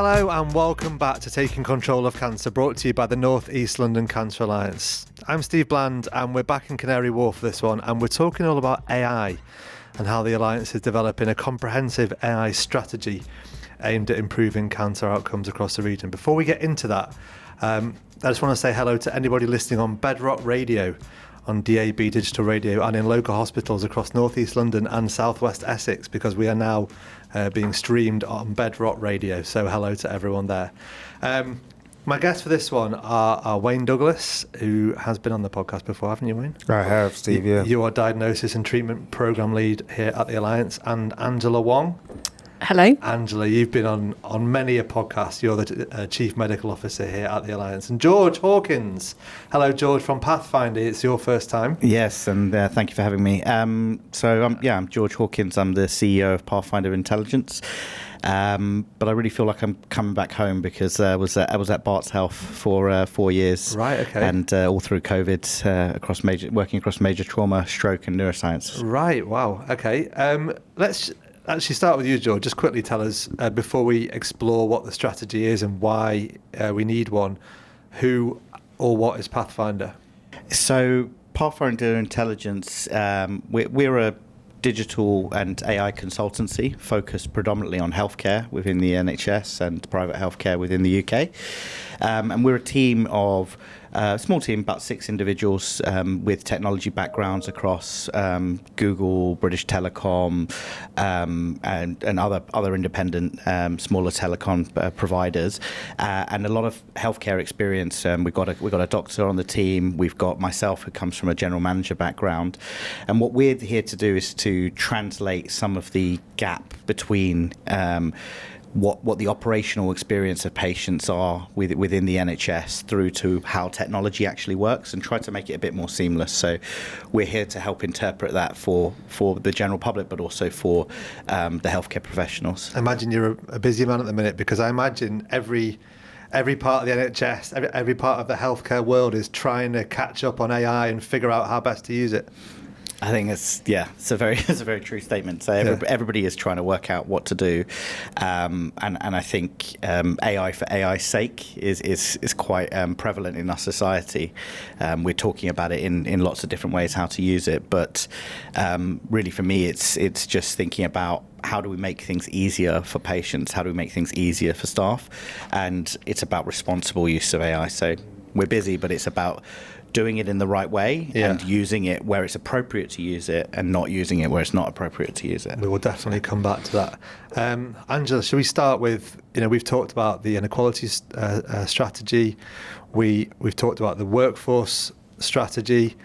Hello and welcome back to Taking Control of Cancer, brought to you by the North East London Cancer Alliance. I'm Steve Bland and we're back in Canary Wharf for this one, and we're talking all about AI and how the Alliance is developing a comprehensive AI strategy aimed at improving cancer outcomes across the region. Before we get into that, I just want to say hello to anybody listening on Bedrock Radio, on DAB digital radio, and in local hospitals across North East London and South West Essex, because we are now being streamed on Bedrock Radio. So hello to everyone there. My guests for this one are Wayne Douglas, who has been on the podcast before, haven't you, Wayne? I have, Steve, yeah. You are Diagnosis and Treatment Programme Lead here at the Alliance, and Angela Wong. Hello. Angela, you've been on many a podcast. You're the Chief Medical Officer here at the Alliance. And George Hawkins. Hello, George, from Pathfinder. It's your first time. Yes, and thank you for having me. I'm George Hawkins. I'm the CEO of Pathfinder Intelligence. But I really feel like I'm coming back home because I was at Barts Health for 4 years. Right, okay. And all through COVID, working across major trauma, stroke and neuroscience. Right, wow, okay. Let's actually start with you, George. Just quickly tell us, before we explore what the strategy is and why we need one, who or what is Pathfinder? So Pathfinder Intelligence, we're a digital and AI consultancy focused predominantly on healthcare within the NHS and private healthcare within the UK. And we're a team of a small team, about 6 individuals with technology backgrounds across Google, British Telecom, and other independent smaller telecom providers, and a lot of healthcare experience. We've got a doctor on the team. We've got myself, who comes from a general manager background, and what we're here to do is to translate some of the gap between what the operational experience of patients are within the NHS through to how technology actually works, and try to make it a bit more seamless. So we're here to help interpret that for the general public, but also for the healthcare professionals. I imagine you're a busy man at the minute, because I imagine every part of the NHS, every part of the healthcare world is trying to catch up on AI and figure out how best to use it. I think it's a very true statement. So everybody is trying to work out what to do, and I think AI for AI's sake is quite prevalent in our society. We're talking about it in lots of different ways how to use it, but really for me it's just thinking about how do we make things easier for patients, how do we make things easier for staff, and it's about responsible use of AI. So we're busy, but it's about doing it in the right way and using it where it's appropriate to use it, and not using it where it's not appropriate to use it. We will definitely come back to that. Angela, should we start with, we've talked about the inequalities strategy, we've talked about the workforce strategy,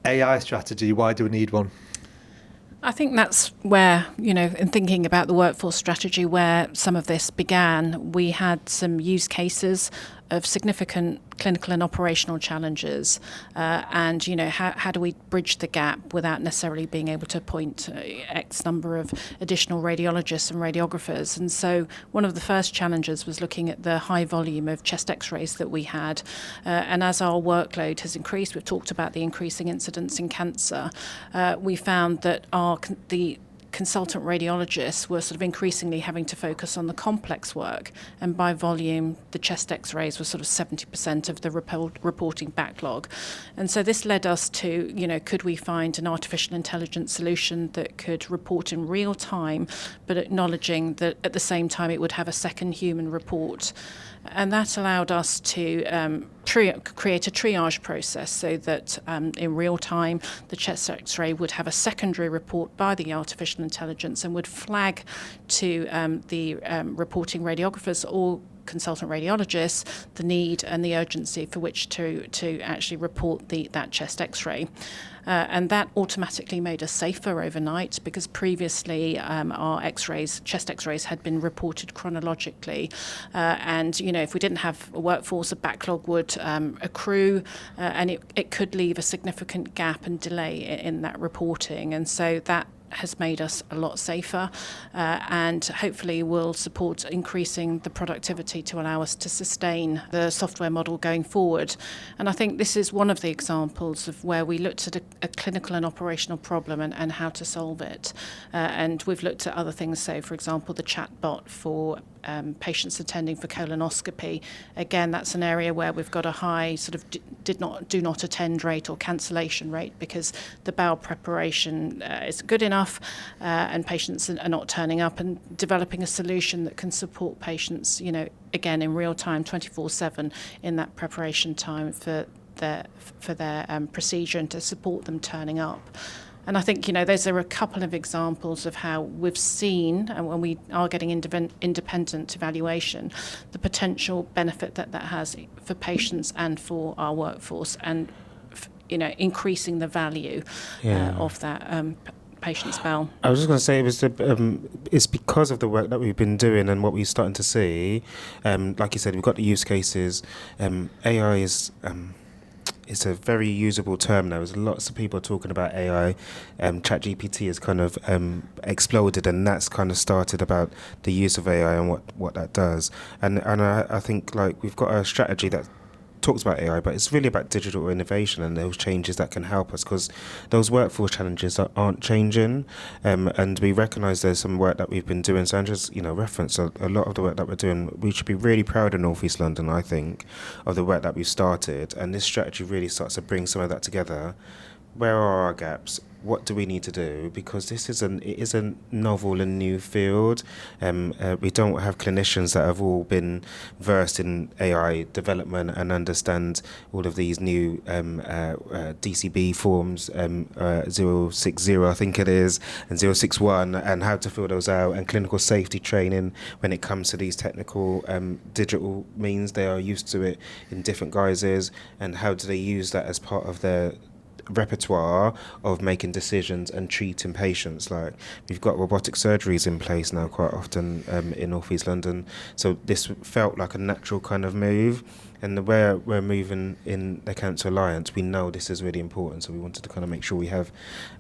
AI strategy. Why do we need one? I think that's where, in thinking about the workforce strategy, where some of this began. We had some use cases of significant clinical and operational challenges, and how do we bridge the gap without necessarily being able to appoint X number of additional radiologists and radiographers. And so one of the first challenges was looking at the high volume of chest x-rays that we had, and as our workload has increased, we've talked about the increasing incidence in cancer, we found that the consultant radiologists were sort of increasingly having to focus on the complex work, and by volume the chest x-rays were sort of 70% of the reporting backlog. And so this led us to, could we find an artificial intelligence solution that could report in real time, but acknowledging that at the same time it would have a second human report. And that allowed us to create a triage process, so that in real time the chest x-ray would have a secondary report by the artificial intelligence and would flag to the reporting radiographers or consultant radiologists the need and the urgency for which to actually report that chest x-ray. And that automatically made us safer overnight, because previously our chest x-rays had been reported chronologically. And, if we didn't have a workforce, a backlog would accrue, and it could leave a significant gap and delay in that reporting. And so that has made us a lot safer, and hopefully will support increasing the productivity to allow us to sustain the software model going forward. And I think this is one of the examples of where we looked at a clinical and operational problem and how to solve it. And we've looked at other things, so for example the chatbot for patients attending for colonoscopy. Again, that's an area where we've got a high sort of do not attend rate or cancellation rate because the bowel preparation is good enough and patients are not turning up, and developing a solution that can support patients, again in real time 24/7 in that preparation time for their procedure and to support them turning up. And I think, those are a couple of examples of how we've seen, and when we are getting independent evaluation, the potential benefit that has for patients and for our workforce, and, increasing the value of that patient's bowel. I was just going to say it's because of the work that we've been doing and what we're starting to see. Like you said, we've got the use cases. AI is... It's a very usable term now. There's lots of people talking about AI. ChatGPT has kind of exploded, and that's kind of started about the use of AI and what that does. And I think we've got a strategy that talks about AI, but it's really about digital innovation and those changes that can help us, because those workforce challenges aren't changing, and we recognise there's some work that we've been doing. So Andrew's referenced a lot of the work that we're doing. We should be really proud of North East London, I think, of the work that we've started, and this strategy really starts to bring some of that together. Where are our gaps? What do we need to do? Because it is a novel and new field. We don't have clinicians that have all been versed in AI development and understand all of these new DCB forms, 060 I think it is, and 061, and how to fill those out, and clinical safety training when it comes to these technical digital means. They are used to it in different guises, and how do they use that as part of their repertoire of making decisions and treating patients. Like, we've got robotic surgeries in place now quite often in North East London, so this felt like a natural kind of move. And the way we're moving in the Cancer Alliance, we know this is really important, so we wanted to kind of make sure we have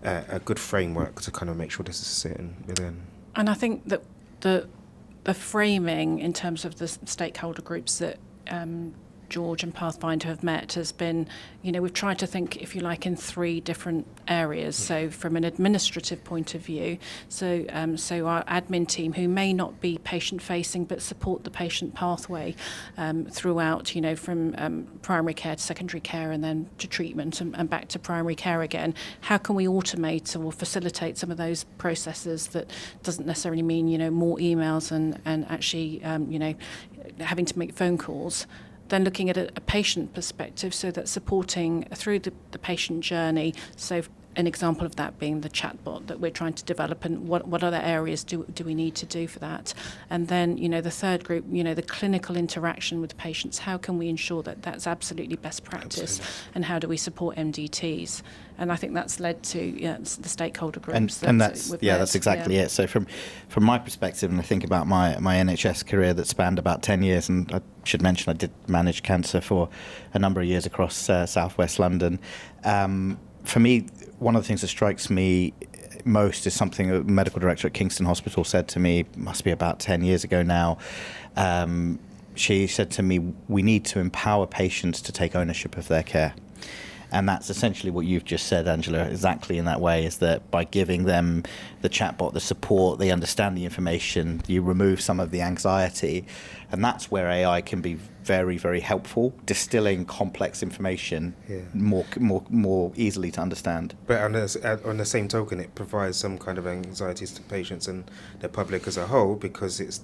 a good framework to kind of make sure this is sitting within. And I think that the framing in terms of the stakeholder groups that George and Pathfinder have met has been, we've tried to think, if you like, in three different areas. So from an administrative point of view, so our admin team, who may not be patient-facing but support the patient pathway throughout, from primary care to secondary care and then to treatment and back to primary care again. How can we automate or facilitate some of those processes that doesn't necessarily mean, more emails and actually, having to make phone calls? Then looking at a patient perspective, so that supporting through the patient journey. So an example of that being the chatbot that we're trying to develop, and what other areas do we need to do for that? And then, the third group, the clinical interaction with patients. How can we ensure that that's absolutely best practice? Absolutely. And how do we support MDTs? And I think that's led to the stakeholder groups. And that's exactly it. So from my perspective, and I think about my NHS career that spanned about 10 years, and I should mention I did manage cancer for a number of years across southwest London. For me, one of the things that strikes me most is something a medical director at Kingston Hospital said to me, must be about 10 years ago now. She said to me, we need to empower patients to take ownership of their care. And that's essentially what you've just said, Angela, exactly in that way, is that by giving them the chatbot, the support, they understand the information, you remove some of the anxiety. And that's where AI can be very, very helpful, distilling complex information more easily to understand. But on the same token, it provides some kind of anxieties to patients and the public as a whole, because it's,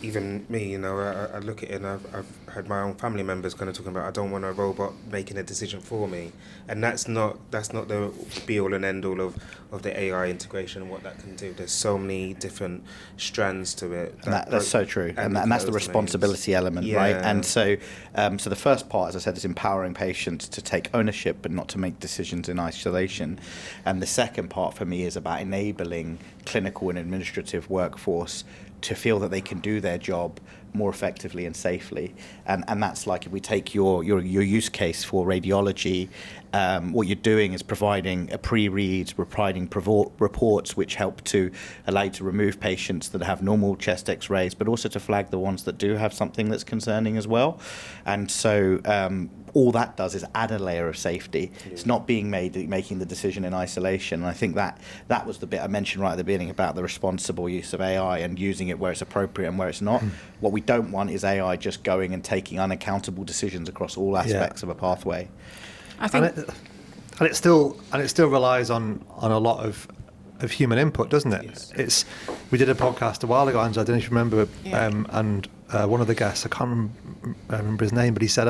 even me, I look at it and I've heard my own family members kind of talking about, I don't want a robot making a decision for me. And that's not the be-all and end-all of the AI integration and what that can do. There's so many different strands to it. That's so true. And that's the responsibility element, right? And so the first part, as I said, is empowering patients to take ownership but not to make decisions in isolation. And the second part for me is about enabling clinical and administrative workforce to feel that they can do their job more effectively and safely. And that's like, if we take your use case for radiology, what you're doing is providing a pre-read, providing reports which help to allow you to remove patients that have normal chest x-rays, but also to flag the ones that do have something that's concerning as well. And so all that does is add a layer of safety. Yeah. It's not making the decision in isolation. And I think that was the bit I mentioned right at the beginning about the responsible use of AI and using it where it's appropriate and where it's not. What we don't want is AI just going and taking unaccountable decisions across all aspects of a pathway. I think, and it still relies on a lot of human input, doesn't it? Yes. We did a podcast a while ago, Angela, I don't know if you remember, and one of the guests, I can't remember his name, but he said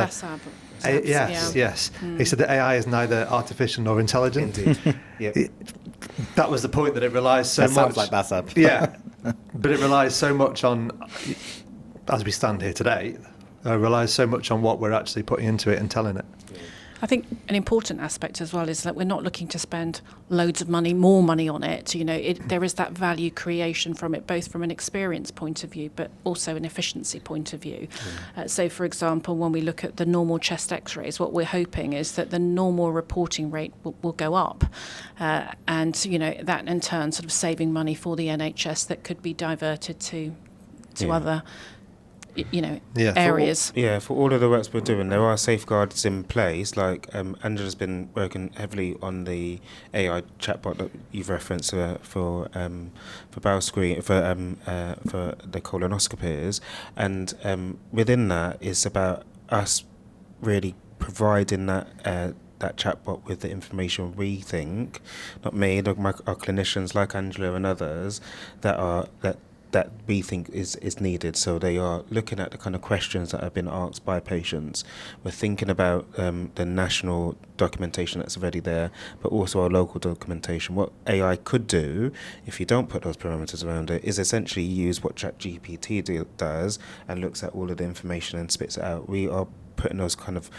yes. He said that AI is neither artificial nor intelligent. Indeed. Yep. That was the point, that it relies so that much. Sounds like Bassab. Yeah, but it relies so much on, as we stand here today, relies so much on what we're actually putting into it and telling it. I think an important aspect as well is that we're not looking to spend loads of money, more money on it. There is that value creation from it, both from an experience point of view, but also an efficiency point of view. So, for example, when we look at the normal chest X-rays, what we're hoping is that the normal reporting rate will go up, and that in turn sort of saving money for the NHS that could be diverted to other areas. For all of the works we're doing, there are safeguards in place. Like Angela's been working heavily on the AI chatbot that you've referenced for bowel screen for the colonoscopies, and within that is about us really providing that chatbot with the information we think, not me, our clinicians like Angela and others, that we think is needed. So they are looking at the kind of questions that have been asked by patients. We're thinking about the national documentation that's already there, but also our local documentation. What AI could do, if you don't put those parameters around it, is essentially use what ChatGPT does and looks at all of the information and spits it out. We are putting those kind of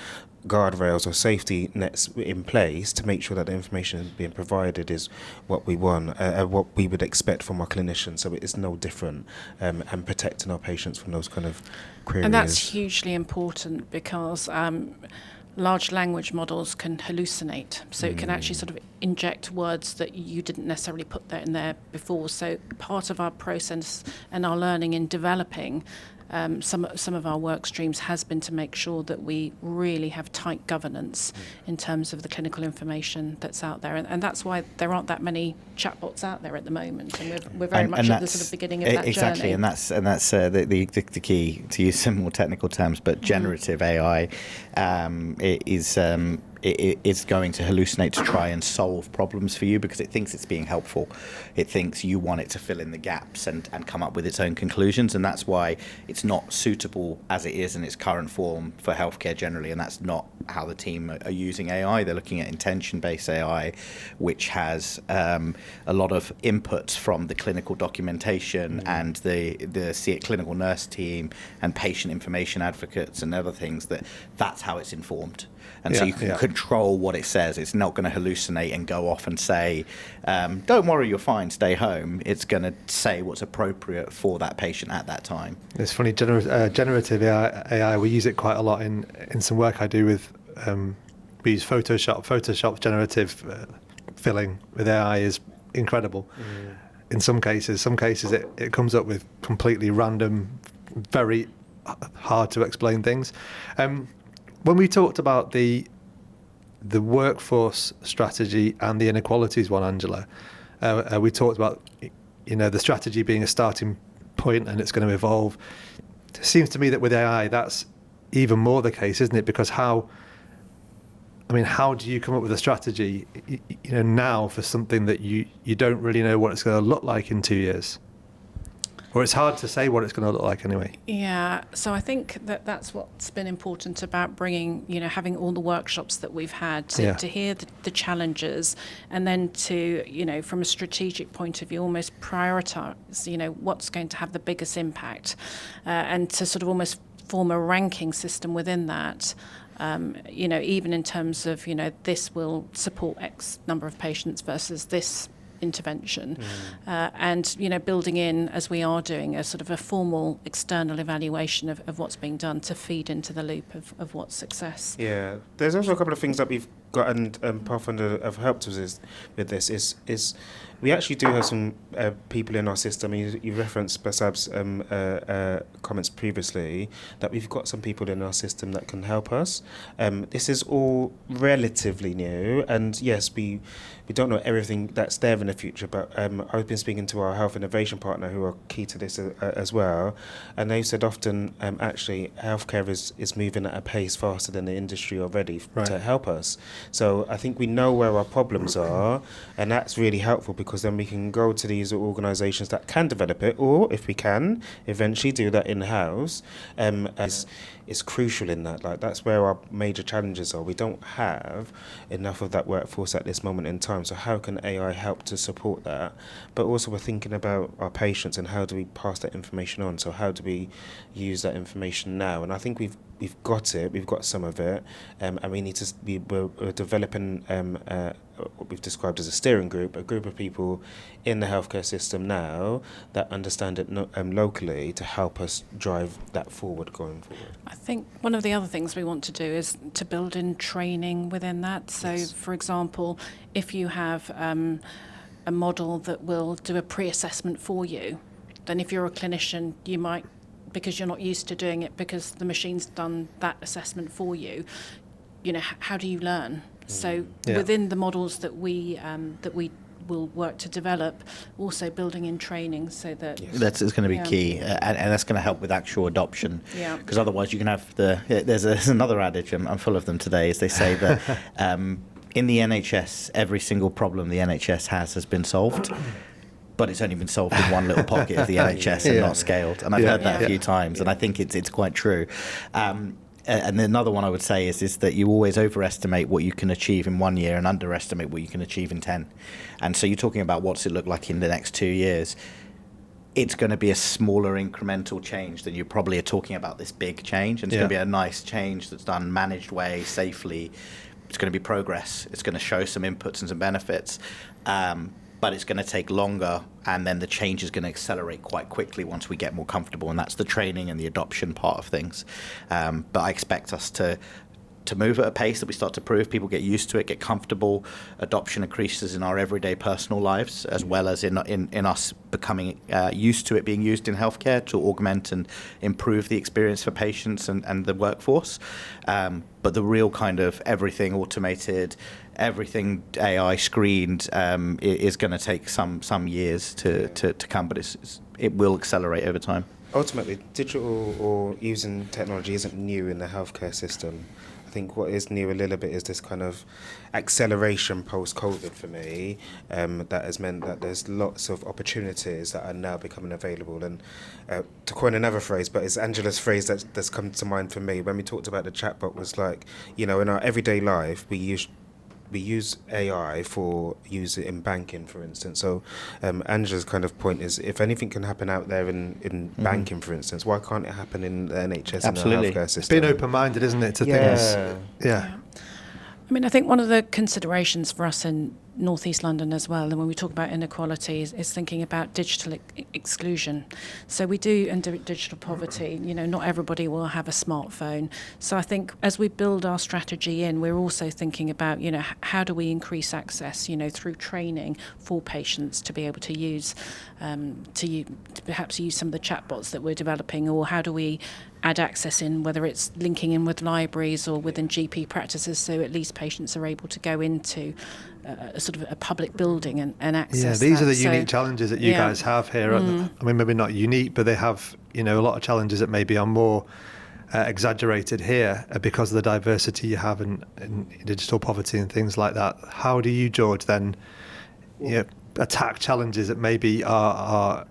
guardrails or safety nets in place to make sure that the information being provided is what we want, what we would expect from our clinicians, so it's no different, and protecting our patients from those kind of queries. And that's hugely important because large language models can hallucinate, so it can actually sort of inject words that you didn't necessarily put there in there before. So part of our process and our learning in developing some of our work streams has been to make sure that we really have tight governance in terms of the clinical information that's out there, and that's why there aren't that many chatbots out there at the moment, and we're very much at the sort of beginning of that exactly, journey. and that's the key, to use some more technical terms, but generative AI is going to hallucinate to try and solve problems for you because it thinks it's being helpful. It thinks you want it to fill in the gaps and come up with its own conclusions, and that's why it's not suitable as it is in its current form for healthcare generally, and that's not how the team are using AI. They're looking at intention-based AI, which has a lot of inputs from the clinical documentation and the clinical nurse team and patient information advocates and other things. That's how it's informed. And so you can control what it says. It's not going to hallucinate and go off and say, don't worry, you're fine, stay home. It's going to say what's appropriate for that patient at that time. It's funny, generative AI, we use it quite a lot in some work I do with, we use Photoshop. Photoshop's generative filling with AI is incredible. In some cases it comes up with completely random, very hard to explain things. When we talked about the workforce strategy and the inequalities one, Angela, we talked about the strategy being a starting point and it's going to evolve. It seems to me that with AI that's even more the case, isn't it? Because how do you come up with a strategy now for something that you don't really know what it's going to look like in 2 years? Or it's hard to say what it's going to look like anyway. Yeah, so I think that's what's been important about bringing, having all the workshops that we've had to hear the challenges, and then to, from a strategic point of view, almost prioritise, what's going to have the biggest impact, and to sort of almost form a ranking system within that. Even in terms of, this will support X number of patients versus this intervention, and building in, as we are doing, a sort of a formal external evaluation of what's being done to feed into the loop of what's success. Yeah, there's also a couple of things that we've got and Pathfinder have helped us with this is we actually do have some people in our system. You referenced Basab's comments previously that we've got some people in our system that can help us. This is all relatively new, and yes, we don't know everything that's there in the future, but I've been speaking to our health innovation partner who are key to this as well, and they've said often actually healthcare is moving at a pace faster than the industry already to help us. So I think we know where our problems are, and that's really helpful because then we can go to these organisations that can develop it, or if we can eventually do that in-house, is crucial in that. Like, that's where our major challenges are. We don't have enough of that workforce at this moment in time. So how can AI help to support that? But also we're thinking about our patients and how do we pass that information on? So how do we use that information now? And I think we've got it. We've got some of it, and we need to. We're developing what we've described as a steering group, a group of people in the healthcare system now that understand it locally to help us drive that forward going forward. I think one of the other things we want to do is to build in training within that. So, for example, if you have a model that will do a pre-assessment for you, then if you're a clinician, you might, because you're not used to doing it because the machine's done that assessment for you, how do you learn? So within the models that we will work to develop, also building in training so that... That's going to be key, and that's going to help with actual adoption. Because otherwise you can have there's another adage, I'm full of them today, is they say that in the NHS, every single problem the NHS has been solved. But it's only been solved in one little pocket of the NHS and not scaled. And I've heard that a few times, and I think it's quite true. And another one I would say is that you always overestimate what you can achieve in 1 year and underestimate what you can achieve in 10. And so you're talking about what's it look like in the next 2 years. It's going to be a smaller incremental change than you probably are talking about this big change. And it's going to be a nice change that's done managed way, safely. It's going to be progress. It's going to show some inputs and some benefits. But it's going to take longer, and then the change is going to accelerate quite quickly once we get more comfortable, and that's the training and the adoption part of things. But I expect us to move at a pace that we start to prove people get used to it, get comfortable. Adoption increases in our everyday personal lives, as well as in us becoming used to it being used in healthcare to augment and improve the experience for patients and the workforce. But the real kind of everything automated, everything AI screened is going to take some years to come, but it will accelerate over time. Ultimately, digital or using technology isn't new in the healthcare system. I think what is new a little bit is this kind of acceleration post-COVID for me, that has meant that there's lots of opportunities that are now becoming available. And to coin another phrase, but it's Angela's phrase that's come to mind for me when we talked about the chatbot, was like, in our everyday life, we use AI for use it in banking, for instance. So Angela's kind of point is, if anything can happen out there in banking, for instance, why can't it happen in the NHS and the healthcare system? Being open-minded, isn't it, to things? Yeah. I mean, I think one of the considerations for us in North East London as well, and when we talk about inequalities, is thinking about digital exclusion. So we do, and digital poverty, not everybody will have a smartphone. So I think as we build our strategy in, we're also thinking about, how do we increase access, through training for patients to be able to use, to perhaps use some of the chatbots that we're developing, or how do we add access in, whether it's linking in with libraries or within GP practices, so at least patients are able to go into a sort of a public building and access. Yeah, these are the unique challenges that you guys have here. I mean, maybe not unique, but they have, a lot of challenges that maybe are more exaggerated here because of the diversity you have in digital poverty and things like that. How do you, George, then attack challenges that maybe are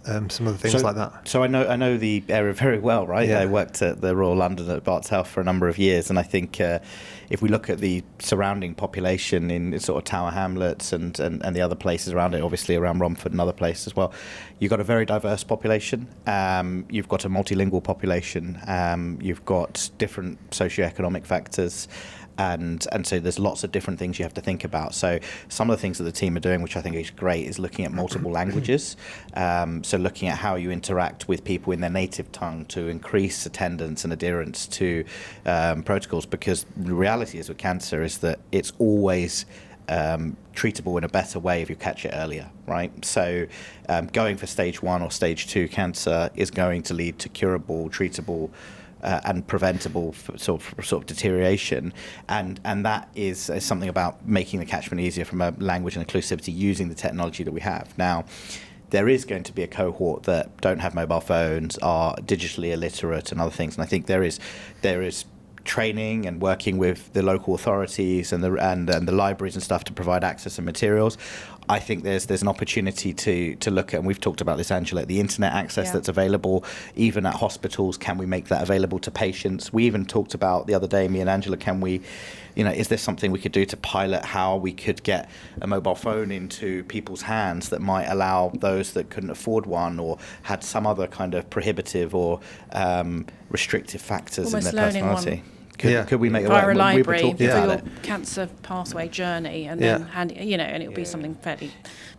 some of the things like that? So I know the area very well, right? Yeah. I worked at the Royal London at Barts Health for a number of years, and I think if we look at the surrounding population in sort of Tower Hamlets and the other places around it, obviously around Romford and other places as well, you've got a very diverse population. You've got a multilingual population. You've got different socioeconomic factors. And so there's lots of different things you have to think about. So some of the things that the team are doing, which I think is great, is looking at multiple languages. So So looking at how you interact with people in their native tongue to increase attendance and adherence to protocols, because the reality is with cancer is that it's always treatable in a better way if you catch it earlier, right? So going for stage 1 or stage 2 cancer is going to lead to curable, treatable, and preventable sort of deterioration, and that is something about making the catchment easier from a language and inclusivity using the technology that we have now. There is going to be a cohort that don't have mobile phones, are digitally illiterate and other things, and I think there is training and working with the local authorities and the libraries and stuff to provide access and materials. I think there's an opportunity to look at, and we've talked about this, Angela, the internet access that's available even at hospitals. Can we make that available to patients? We even talked about the other day, me and Angela, can we, is there something we could do to pilot how we could get a mobile phone into people's hands that might allow those that couldn't afford one or had some other kind of prohibitive or restrictive factors almost in their personality? Could we make via a library we were talking for about your cancer pathway journey, and then and it would be something fairly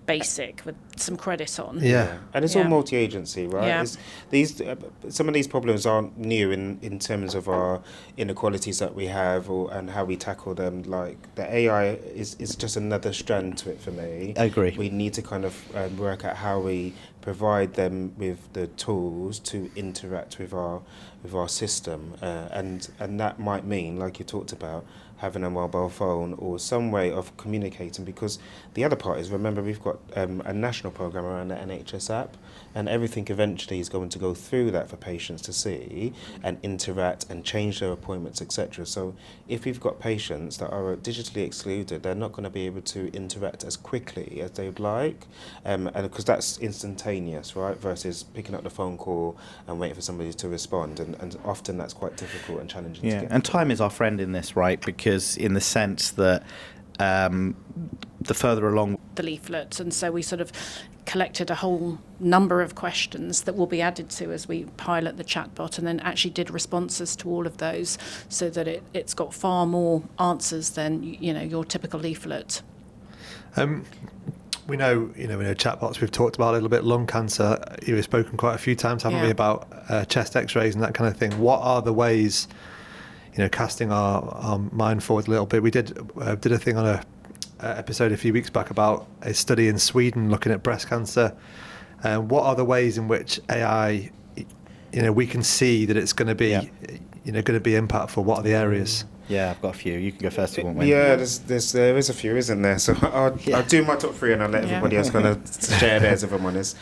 basic with some credit on. And it's all multi-agency, right? Yeah. Some of these problems aren't new in terms of our inequalities that we have and how we tackle them. Like the AI is just another strand to it for me. I agree. We need to kind of work out how we provide them with the tools to interact with our system, and that might mean, like you talked about, having a mobile phone or some way of communicating, because the other part is, remember, we've got a national programme around the NHS app, and everything eventually is going to go through that for patients to see and interact and change their appointments, etc. So if we've got patients that are digitally excluded, they're not going to be able to interact as quickly as they'd like, and because that's instantaneous, right, versus picking up the phone call and waiting for somebody to respond, and often that's quite difficult and challenging to get. And time is our friend in this, right, because in the sense that the further along the leaflet, and so we sort of collected a whole number of questions that will be added to as we pilot the chatbot, and then actually did responses to all of those, so that it's got far more answers than your typical leaflet. We know chatbots. We've talked about a little bit lung cancer. You've spoken quite a few times, haven't we, about chest X-rays and that kind of thing. What are the ways, casting our mind forward a little bit? We did a thing on a episode a few weeks back about a study in Sweden looking at breast cancer. What are the ways in which AI, we can see that it's going to be, going to be impactful? What are the areas? Yeah, I've got a few. You can go first if you want. Wayne. Yeah, there is a few, isn't there? So I'll do my top 3 and I'll let everybody else kind of share theirs, if I'm honest.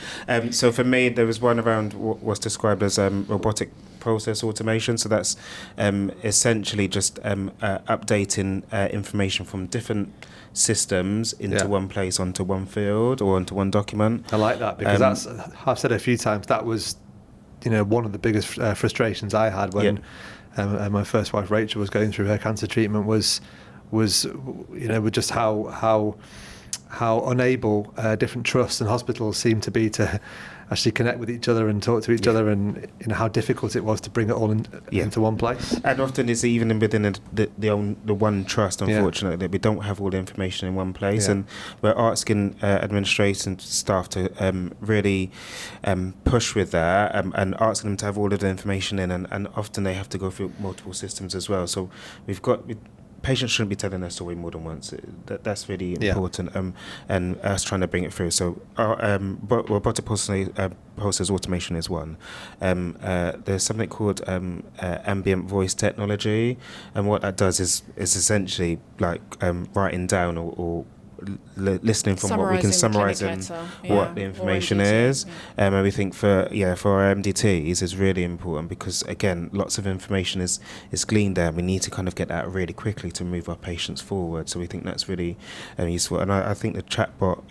So for me, there was one around what was described as robotic process automation. So that's essentially just updating information from different systems into one place, onto one field or onto one document. I like that, because I've said it a few times, that was one of the biggest frustrations I had when my first wife Rachel was going through her cancer treatment was with just how unable different trusts and hospitals seem to be to actually connect with each other and talk to each other, and how difficult it was to bring it all into one place. And often it's even within the one trust, unfortunately, that we don't have all the information in one place, and we're asking administration staff to really push with that, and asking them to have all of the information in, and often they have to go through multiple systems as well. So patients shouldn't be telling their story more than once. That's really important, and us trying to bring it through. So robotic process automation is one. There's something called ambient voice technology, and what that does is essentially like writing down or listening from what we can, summarising what the information is, and we think for our MDTs is really important, because again, lots of information is gleaned there. We need to kind of get that really quickly to move our patients forward. So we think that's really useful, and I think the chatbot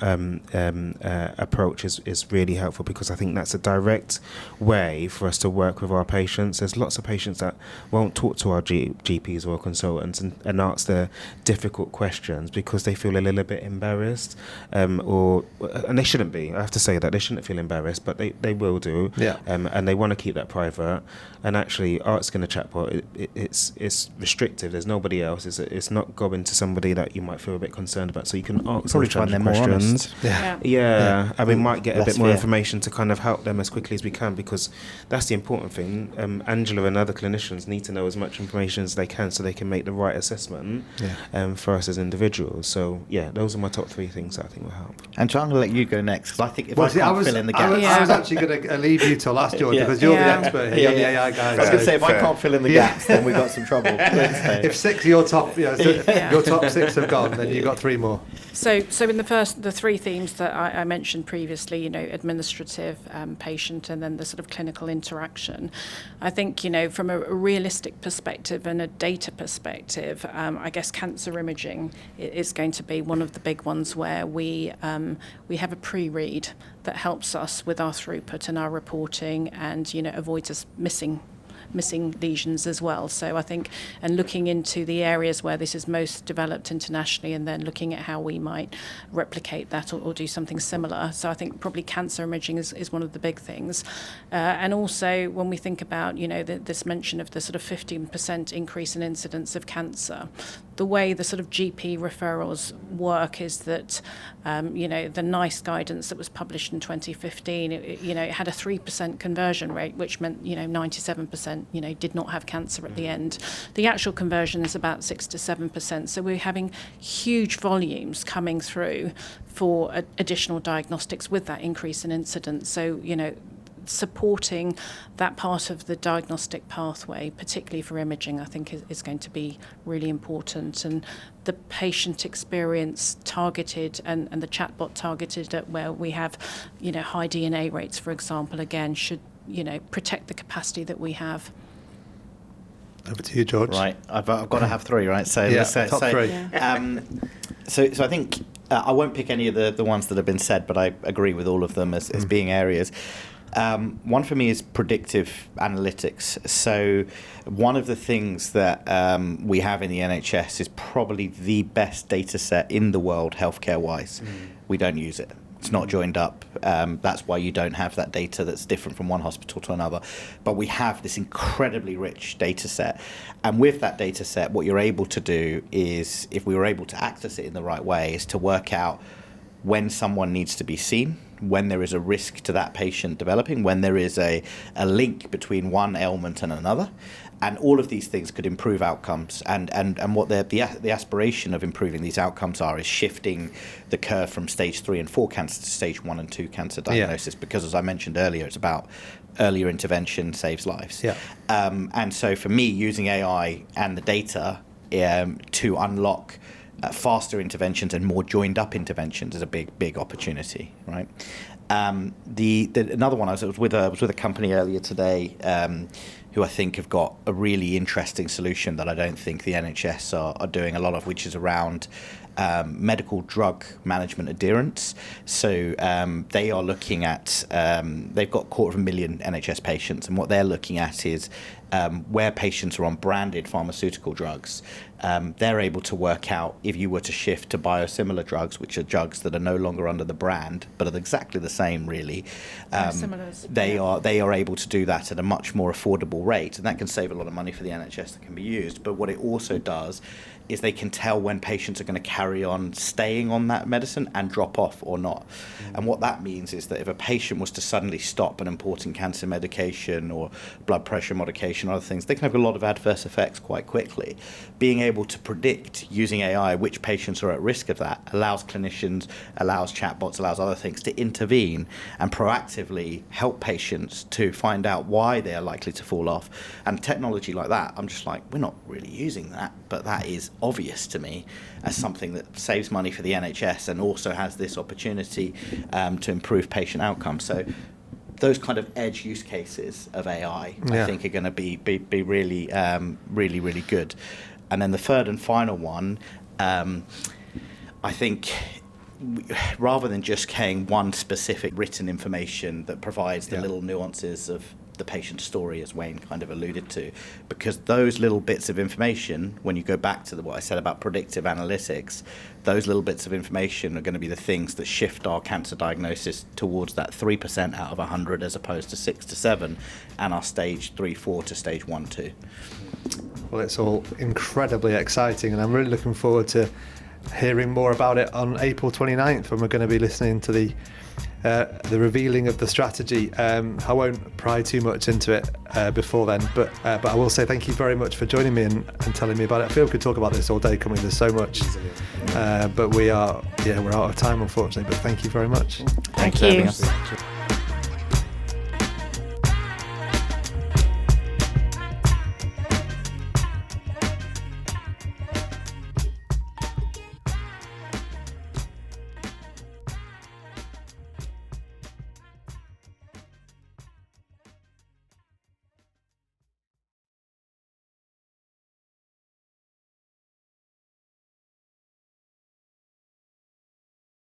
approach is really helpful, because I think that's a direct way for us to work with our patients. There's lots of patients that won't talk to our GPs or consultants and ask their difficult questions because they feel a little bit bit embarrassed, and they shouldn't be. I have to say that they shouldn't feel embarrassed, but they will do. Yeah. And they want to keep that private. And actually, asking a chatbot, it's restrictive. There's nobody else. It's not going to somebody that you might feel a bit concerned about. So you can ask Probably those find them more questions. honest. Yeah. And we might get a Less bit more fear. information to kind of help them as quickly as we can, because that's the important thing. Angela and other clinicians need to know as much information as they can so they can make the right assessment for us as individuals. So yeah, those are my top 3 things that I think will help. And so I'm going to let you go next, because I think if Well, I can't fill in the gaps... I was actually going to leave you till last, George, because you're the expert here. You're the AI guy. I was going to say, if I can't fill in the gaps, then we've got some trouble. If 6 of your top, your top 6 have gone, then you've got 3 more. So in the 3 themes that I mentioned previously, administrative, patient, and then the sort of clinical interaction, I think, from a realistic perspective and a data perspective, I guess cancer imaging is going to be one of the big ones where we have a pre-read that helps us with our throughput and our reporting, and avoids us missing lesions as well. So I think, and looking into the areas where this is most developed internationally, and then looking at how we might replicate that or do something similar. So I think probably cancer imaging is one of the big things. And also when we think about, this mention of the sort of 15% increase in incidence of cancer, the way the sort of GP referrals work is that, the NICE guidance that was published in 2015, it had a 3% conversion rate, which meant, 97% did not have cancer at the end. The actual conversion is about 6 to 7%. So we're having huge volumes coming through for additional diagnostics with that increase in incidence. So, supporting that part of the diagnostic pathway, particularly for imaging, I think is going to be really important. And the patient experience targeted and the chatbot targeted at where we have, high DNA rates, for example, again, should protect the capacity that we have. Over to you, George. Right, I've got to have 3, right? So let's say, top 3. Yeah. So I think I won't pick any of the ones that have been said, but I agree with all of them as being areas. One for me is predictive analytics. So one of the things that we have in the NHS is probably the best data set in the world healthcare-wise. We don't use it. It's not joined up. That's why you don't have that data that's different from one hospital to another. But we have this incredibly rich data set. And with that data set, what you're able to do is, if we were able to access it in the right way, is to work out when someone needs to be seen, when there is a risk to that patient developing, when there is a link between one ailment and another. And all of these things could improve outcomes. And what the aspiration of improving these outcomes is shifting the curve from stage 3 and 4 cancer to stage 1 and 2 cancer diagnosis. Because as I mentioned earlier, it's about earlier intervention saves lives. And so for me, using AI and the data to unlock faster interventions and more joined up interventions is a big opportunity, right? Another one, I was with a company earlier today who I think have got a really interesting solution that I don't think the NHS are doing a lot of, which is around medical drug management adherence. So they are looking at, they've got 250,000 NHS patients, and what they're looking at is where patients are on branded pharmaceutical drugs, they're able to work out if you were to shift to biosimilar drugs, which are drugs that are no longer under the brand but are exactly the same, really. They are able to do that at a much more affordable rate, and that can save a lot of money for the NHS that can be used. But what it also does is they can tell when patients are going to carry on staying on that medicine and drop off or not. And what that means is that if a patient was to suddenly stop an important cancer medication or blood pressure medication or other things, they can have a lot of adverse effects quite quickly. Being able to predict using AI which patients are at risk of that allows clinicians, allows chatbots, allows other things to intervene and proactively help patients to find out why they are likely to fall off. And technology like that, I'm just like, we're not really using that, but that is obvious to me as something that saves money for the NHS and also has this opportunity to improve patient outcomes. So those kind of edge use cases of AI, I think, are going to be really, really good. And then the third and final one, I think, rather than just getting one specific written information that provides the little nuances of the patient story, as Wayne kind of alluded to, because those little bits of information, when you go back to what I said about predictive analytics, those little bits of information are going to be the things that shift our cancer diagnosis towards that 3% out of 100 as opposed to 6 to 7, and our stage 3, 4 to stage 1, 2. Well, it's all incredibly exciting, and I'm really looking forward to hearing more about it on April 29th when we're going to be listening to the revealing of the strategy. I won't pry too much into it before then, but I will say thank you very much for joining me and telling me about it. I feel we could talk about this all day, couldn't we? There's so much, but we're out of time, unfortunately, but thank you very much. Thank Thanks for you. having us.